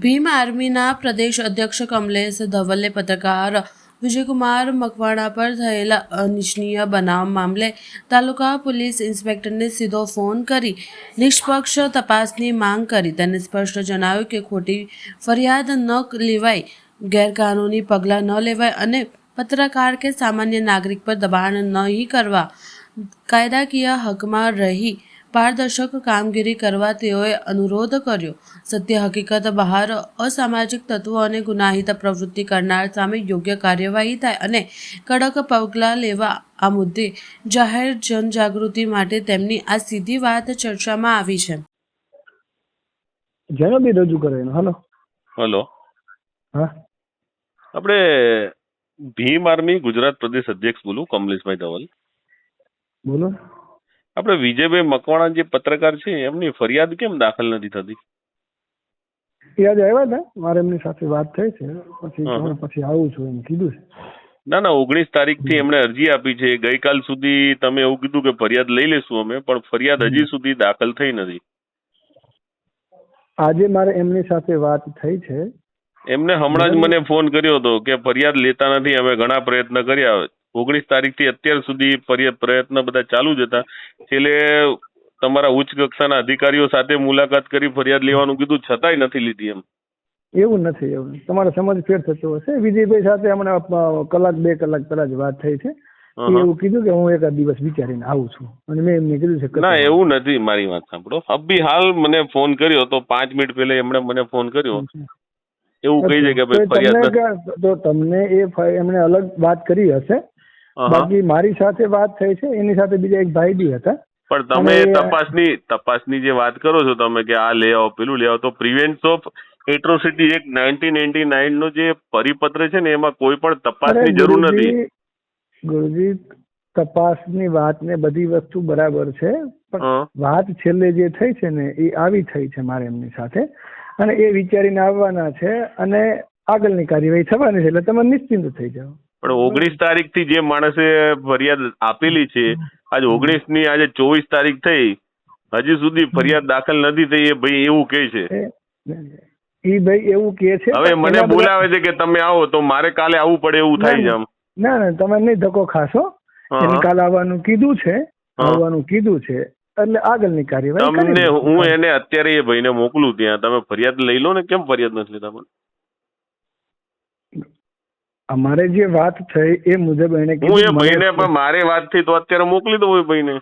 ભીમ આર્મીના પ્રદેશ અધ્યક્ષ કમલેશ ધવલે પત્રકાર વિજયકુમાર મકવાણા પર થયેલા અનિચ્છનીય બનાવ મામલે તાલુકા પોલીસ ઇન્સ્પેક્ટરને સીધો ફોન કરી નિષ્પક્ષ તપાસની માંગ કરી. તેને સ્પષ્ટ જણાવ્યું કે ખોટી ફરિયાદ ન લેવાય, ગેરકાનૂની પગલાં ન લેવાય અને પત્રકાર કે સામાન્ય નાગરિક પર દબાણ નહીં કરવા, કાયદાકીય હકમાં રહી પારદર્શક કામગીરી કરવા તેઓએ અનુરોધ કર્યો. સત્ય હકીકત બહાર અસામાજિક તત્વો અને ગુનાહિત પ્રવૃત્તિ કરનાર સામે યોગ્ય કાર્યવાહી થાય અને કડક પગલાં લેવા આ મુદ્દે જાહેર જનજાગૃતિ માટે તેમની આ સીધી વાત ચર્ચામાં આવી છે. જેનો બી રજૂ કરે એનો. હલો, હા, આપણે ભીમ આર્મી ગુજરાત પ્રદેશ અધ્યક્ષ બોલું, કમલેશભાઈ ધવલ. બોલો. આપણે વિજયભાઈ મકવાણા જે પત્રકાર છે એમની ફરિયાદ કેમ દાખલ નથી થતી? એ આજે આવ્યા હતા, મારે એમની સાથે વાત થઈ છે, પછી આવું છું એમ કીધું છે. ના 19 તારીખથી એમણે અરજી આપી છે. ગઈકાલ સુધી તમે એવું કીધું કે ફરિયાદ લઈ લેશું અમે, પણ ફરિયાદ હજી સુધી દાખલ થઈ નથી. આજે મારે એમની સાથે વાત થઈ છે. એમને હમણાં જ મને ફોન કર્યો હતો કે ફરિયાદ લેતા નથી, અમે ઘણા પ્રયત્ન કર્યા. 19 તારીખથી અત્યાર સુધી પ્રયત્ન બધા ચાલુ જ હતા. છેલ્લે તમારા ઉચ્ચ કક્ષાના અધિકારીઓ સાથે મુલાકાત કરી ફરિયાદ લેવાનું કીધું, છતાંય નથી લીધી. એવું નથી, એવું તમારે સમજ ફેર થતો હશે. વિજયભાઈ સાથે હમણાં કલાક 2 કલાક પહેલા જ વાત થઈ છે. એવું કીધું કે હું એકાદ દિવસ વિચારીને આવું છું, અને મેં એમને કીધું છે ના એવું નથી. મારી વાત સાંભળો, અભી હાલ મને ફોન કર્યો તો 5 મિનિટ પહેલા એમણે મને ફોન કર્યો, એવું કહી છે કે ભાઈ ફરિયાદ. તો તમને એમણે અલગ વાત કરી હશે, બાકી મારી સાથે વાત થઈ છે. એની સાથે બીજા એક ભાઈ બી હતા. પણ તમે તપાસની જે વાત કરો છો તમે કે આ લઈ આવો પેલું લઈ આવો, તો પ્રિવેન્શન ઓફ એટ્રોસિટી એક્ટ 1989 નો જે પરિપત્ર છે ને એમાં કોઈ પણ તપાસની જરૂર નથી. ગુરુજી, તપાસની વાત ને બધી વસ્તુ બરાબર છે, પણ વાત છેલ્લે જે થઈ છે ને એ આવી થઈ છે મારે એમની સાથે, અને એ વિચારીને આવવાના છે અને આગળની કાર્યવાહી થવાની છે, એટલે તમે નિશ્ચિંત થઈ જાઓ. પણ 19 તારીખથી જે માણસે ફરિયાદ આપેલી છે, આજે 19 ની આજે 24 તારીખ થઈ, હજી સુધી ફરિયાદ દાખલ નથી થઈ. એ ભાઈ એવું કહે છે. એ ભાઈ એવું કહે છે. હવે મને બોલાવે છે કે તમે આવો, તો મારે કાલે આવવું પડે એવું થાય છે. આમ ના તમે નહીં ધક્કો ખાશો. એને કાલે આવવાનું કીધું છે, એટલે આગળની કાર્યવાહી તમને હું એને અત્યારે એ ભાઈને મોકલું ત્યાં, તમે ફરિયાદ લઈ લો ને. કેમ ફરિયાદ નથી લેતા? પણ અમારે જે વાત થઈ એ મુજબ એને હું એ ભાઈને પણ મારે વાત થઈ તો અત્યારે મોકલી દો. એ ભાઈને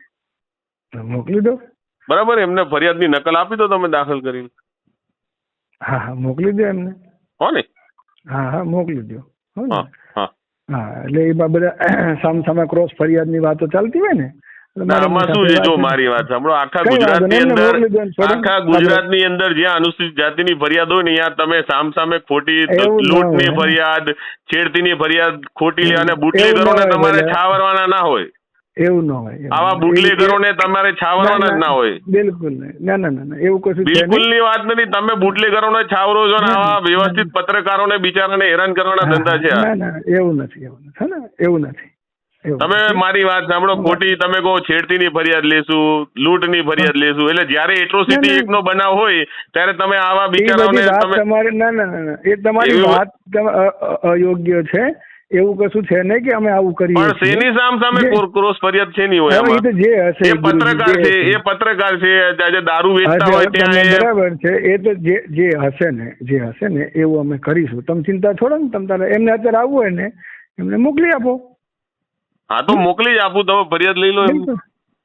મોકલી દો. બરાબર, એમને ફરિયાદની નકલ આપી દો તમે દાખલ કરીને. હા મોકલી દો એમને. હો ને? હા મોકલી દો. હા, એટલે એ બધા સામસામે ક્રોસ ફરિયાદની વાતો ચાલતી હોય ને. આમાં શું છે, જો મારી વાત સાંભળો, આખા ગુજરાતની અંદર જ્યાં અનુસૂચિત જાતિની ફરિયાદ હોય ને ત્યાં તમે સામસામે ખોટી લૂંટની ફરિયાદ, છેડતીની ફરિયાદ ખોટી અને બુટલેગરોને તમારે છાવરવાના ના હોય. એવું ન હોય. આવા બુટલેગરોને તમારે છાવરવાના જ ના હોય. બિલકુલ નહીં. ના એવું કશું બિલકુલ ની વાત નથી. તમે બુટલેગરોને છાવરો છો ને આવા વ્યવસ્થિત પત્રકારોને બિચારાને હેરાન કરવાના ધંધા છે. ના એવું નથી. તમે મારી વાત સાંભળો, ખોટી તમે કહો છેડતીની ફરિયાદ લેશું, લૂંટની ફરિયાદ લેશું, એટલે જયારે એટ્રોસિટી એક્ટ નો બનાવ હોય ત્યારે તમે આવા બિચારાઓને તમારે ના એ તમારી વાત અયોગ્ય છે. એવું કશું છે નહીં કે અમે આવું કરીએ. પણ શેની સામે ક્રોસ ફરિયાદ છે નહીં હોય. જે હશે એ પત્રકાર છે, આજે દારૂ વેચતા હોય ત્યાં બરાબર છે. એ તો જે હશે ને એવું અમે કરીશું. તમે ચિંતા છોડો ને. તમે તારે એમને અત્યારે આવવું હોય ને એમને મોકલી આપો. હા તો મોકલી જ આપું, તમે ફરિયાદ લઈ લો.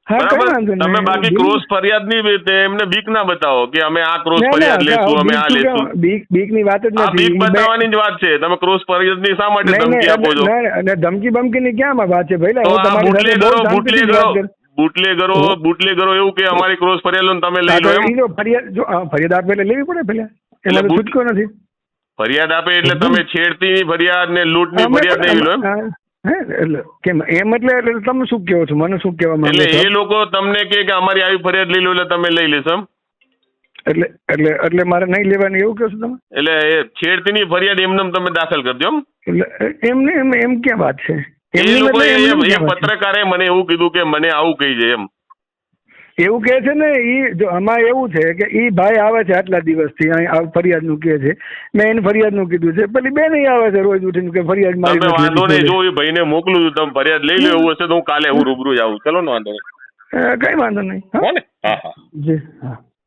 બરાબર, તમે બાકી ક્રોસ ફરિયાદ ની એમને બીક ના બતાવો કે અમે આ ક્રોસ ફરિયાદ લેશું, અમે આ લેશું. બીક ની વાત જ નથી. બીક બતાવવાની જ વાત છે. તમે ક્રોસ ફરિયાદ ની શા માટે ધમકી આપો છો? અને ધમકી બમકી ની ક્યાં વાત છે ભાઈ? બુટલેગરો એવું કે અમારી ક્રોસ ફરિયાદ લો તમે લઈ લો. ફરિયાદ આપે એટલે લેવી પડે પેલા. એમાં છૂટકો નથી. ફરિયાદ આપે એટલે તમે છેડતીની ફરિયાદ ને લૂંટની ફરિયાદ નહીં લો એમ? એટલે તમે શું કહો છો? મને શું કહેવા માંગો છો? એટલે એ લોકો તમને કે અમારી આવી ફરિયાદ લઈ લો એટલે તમે લઈ લેશો એમ? એટલે મારે નહીં લેવાની એવું કહો છો તમે? એટલે એ છેડતીની ફરિયાદ એમને તમે દાખલ કરજો એમ? એટલે એમ ક્યાં વાત છે? એ પત્રકારે મને એવું કીધું કે મને આવું કહી છે એમ. એવું કે છે ને ઈ જો આમાં એવું છે કે ઈ ભાઈ આવે છે આટલા દિવસથી અહીં આ ફરિયાદનું કે છે, મેં એને ફરિયાદનું કીધું છે, પેલી બેન આવે છે રોજ ઉઠીને કે ફરિયાદ મારી તમે નથી વાંધો લીધી. નહીં, જો એ ભાઈને મોકલું છું, તમે ફરિયાદ લઈ લો. એવું હશે તો હું કાલે હું રૂબરૂ જ આવું. ચલો ને, વાંધો નહીં. કઈ વાંધો નહીં. હો ને? હા હા. જી હા.